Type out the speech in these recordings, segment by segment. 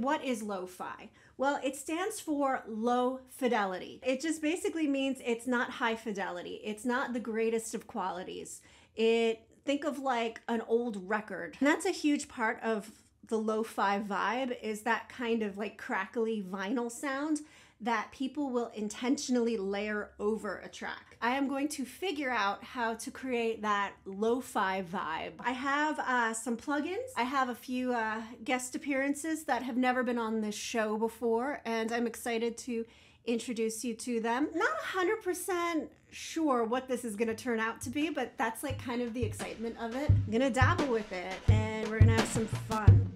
What is lo-fi? Well, it stands for low fidelity. It just basically means it's not high fidelity. It's not the greatest of qualities. Think of like an old record. And that's a huge part of the lo-fi vibe, is that kind of like crackly vinyl sound that people will intentionally layer over a track. I am going to figure out how to create that lo-fi vibe. I have some plugins. I have a few guest appearances that have never been on this show before, and I'm excited to introduce you to them. Not 100% sure what this is gonna turn out to be, but that's like kind of the excitement of it. I'm gonna dabble with it and we're gonna have some fun.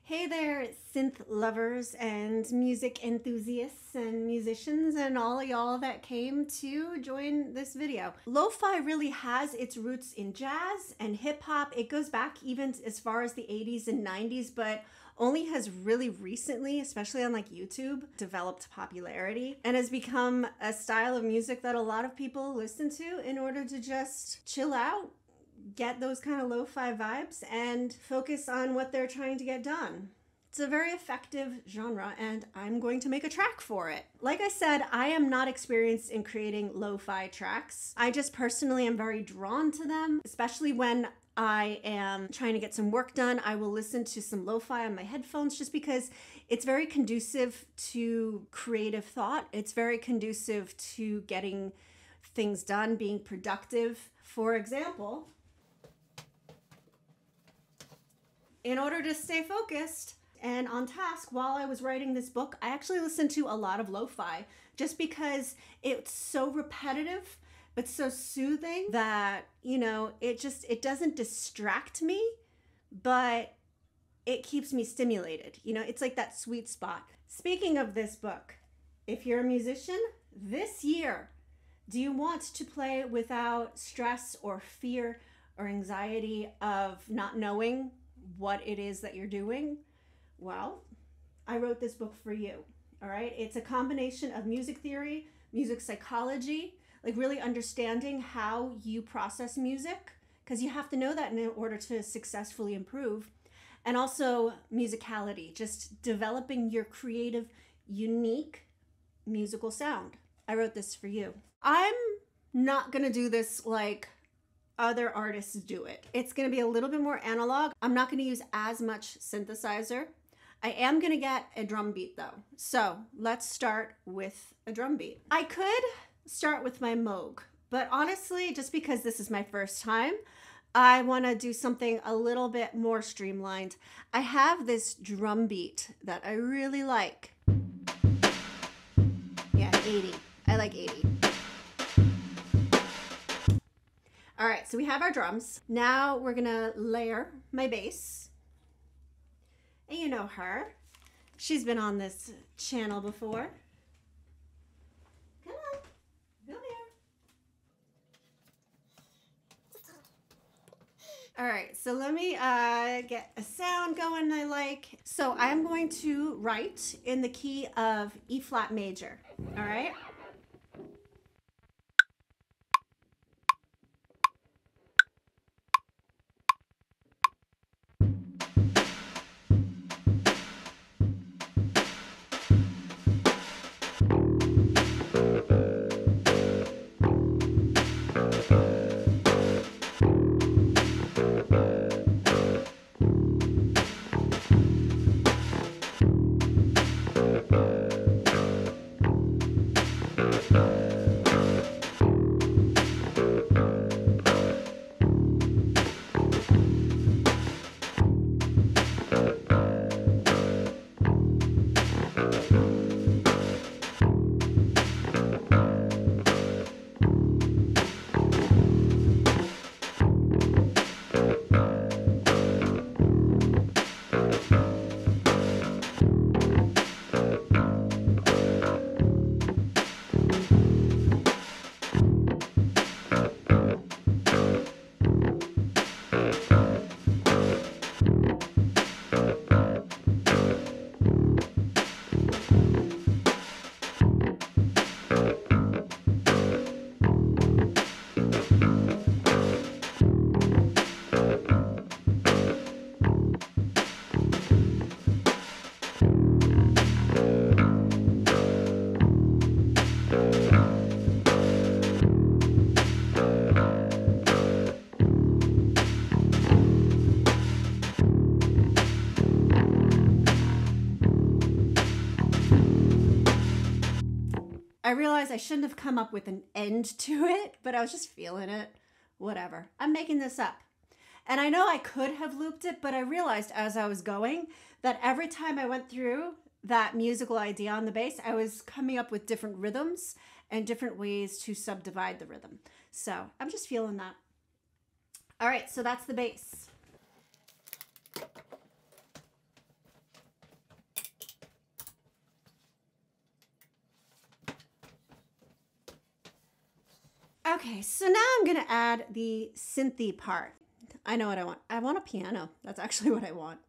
Hey there, synth lovers and music enthusiasts and musicians and all of y'all that came to join this video. Lo-fi really has its roots in jazz and hip hop. It goes back even as far as the 80s and 90s, but only has really recently, especially on like YouTube, developed popularity and has become a style of music that a lot of people listen to in order to just chill out, get those kind of lo-fi vibes, and focus on what they're trying to get done. It's a very effective genre, and I'm going to make a track for it. Like I said, I am not experienced in creating lo-fi tracks. I just personally am very drawn to them, especially when I am trying to get some work done. I will listen to some lo-fi on my headphones just because it's very conducive to creative thought. It's very conducive to getting things done, being productive. For example, in order to stay focused and on task while I was writing this book, I actually listened to a lot of lo-fi just because it's so repetitive but so soothing that, you know, it doesn't distract me, but it keeps me stimulated. You know, it's like that sweet spot. Speaking of this book, if you're a musician, this year, do you want to play without stress or fear or anxiety of not knowing what it is that you're doing? Well, I wrote this book for you, all right? It's a combination of music theory, music psychology, like really understanding how you process music, because you have to know that in order to successfully improve, and also musicality, just developing your creative, unique musical sound. I wrote this for you. I'm not gonna do this like other artists do it. It's gonna be a little bit more analog. I'm not gonna use as much synthesizer. I am gonna get a drum beat though. So let's start with a drum beat. I could start with my Moog, but honestly, just because this is my first time, I wanna do something a little bit more streamlined. I have this drum beat that I really like. Yeah, 80, I like 80. All right, so we have our drums. Now we're gonna layer my bass. And you know her. She's been on this channel before. Come on, come here. All right, so let me get a sound going I like. So I'm going to write in the key of E flat major, all right? realize I shouldn't have come up with an end to it, but I was just feeling it. Whatever. I'm making this up. And I know I could have looped it, but I realized as I was going that every time I went through that musical idea on the bass, I was coming up with different rhythms and different ways to subdivide the rhythm. So I'm just feeling that. All right, so that's the bass. Okay, so now I'm gonna add the synthy part. I know what I want. I want a piano. That's actually what I want.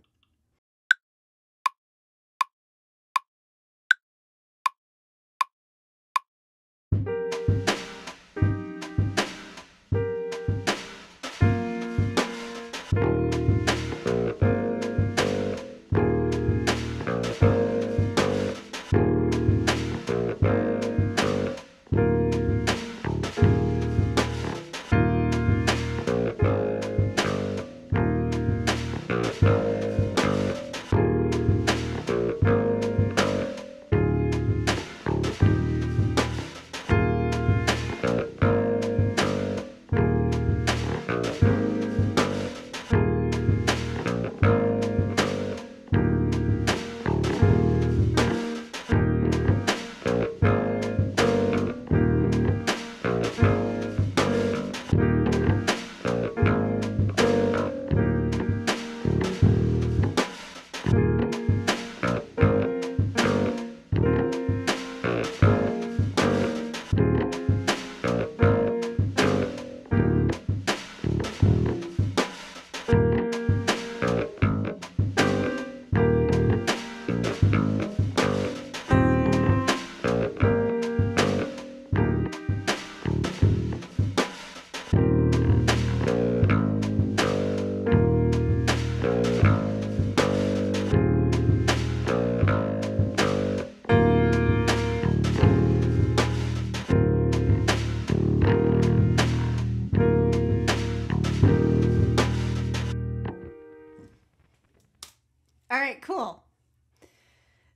All right, cool.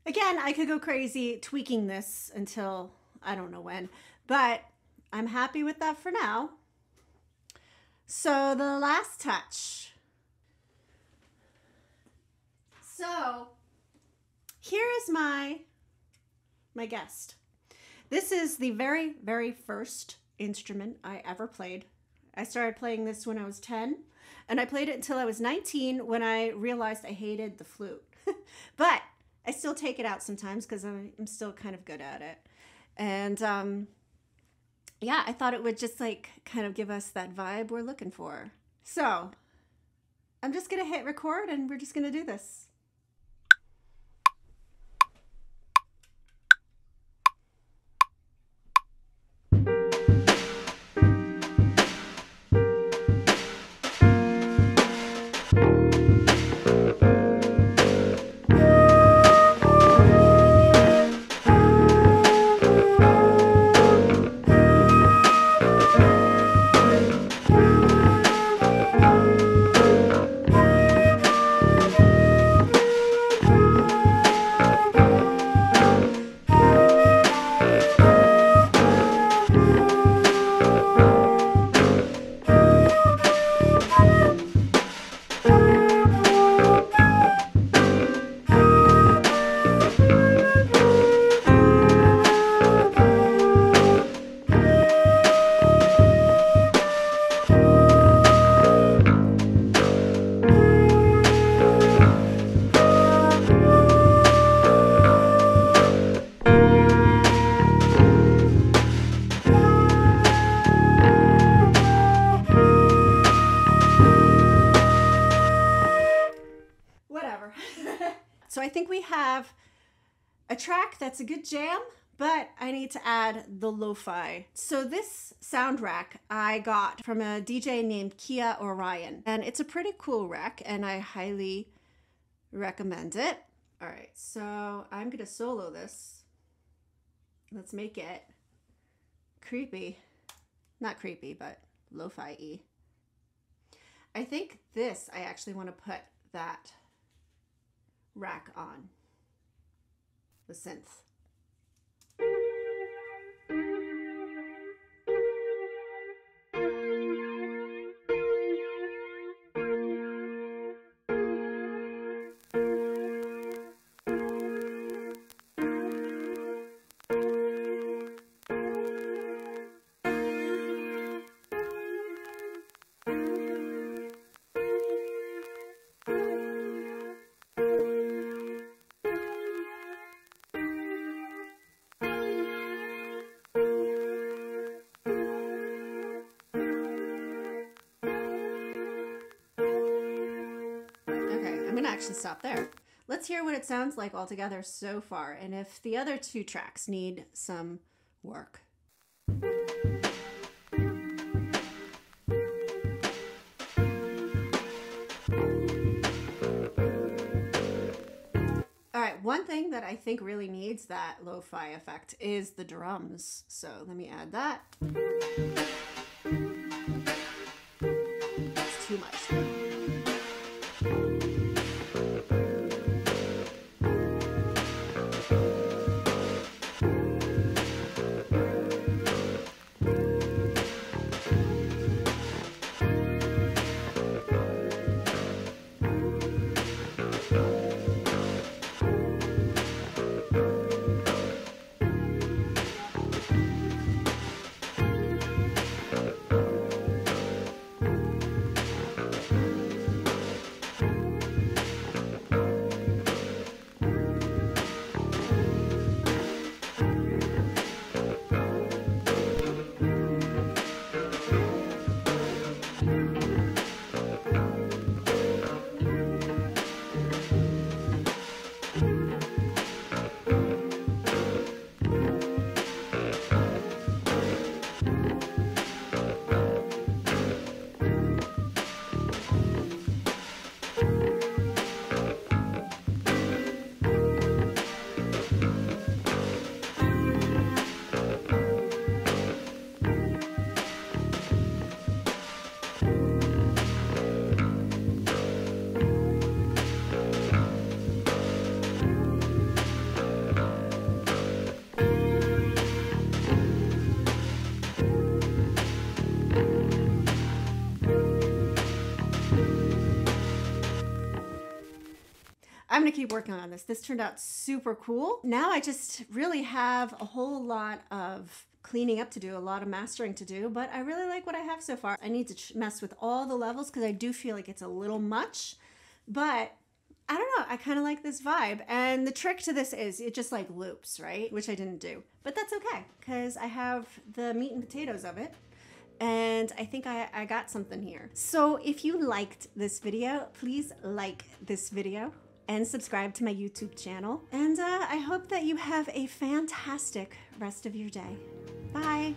Again, I could go crazy tweaking this until I don't know when, but I'm happy with that for now. So the last touch. So here is my guest. This is the very, very first instrument I ever played. I started playing this when I was 10, and I played it until I was 19 when I realized I hated the flute. But I still take it out sometimes because I'm still kind of good at it. And yeah, I thought it would just like kind of give us that vibe we're looking for. So I'm just going to hit record and we're just going to do this. So I think we have a track that's a good jam, but I need to add the lo-fi. So this sound rack I got from a DJ named Kia Orion, and it's a pretty cool rack and I highly recommend it. All right, so I'm gonna solo this. Let's make it creepy. Not creepy, but lo-fi-y. I think this, I actually want to put that rack on the synth. I'm gonna actually stop there. Let's hear what it sounds like all together so far, and if the other two tracks need some work. All right, one thing that I think really needs that lo-fi effect is the drums. So let me add that. That's too much though. I'm gonna keep working on this. This turned out super cool. Now I just really have a whole lot of cleaning up to do, a lot of mastering to do, but I really like what I have so far. I need to mess with all the levels because I do feel like it's a little much, but I don't know, I kind of like this vibe. And the trick to this is it just like loops, right? Which I didn't do, but that's okay because I have the meat and potatoes of it. And I think I got something here. So if you liked this video, please like this video and subscribe to my YouTube channel. And I hope that you have a fantastic rest of your day. Bye.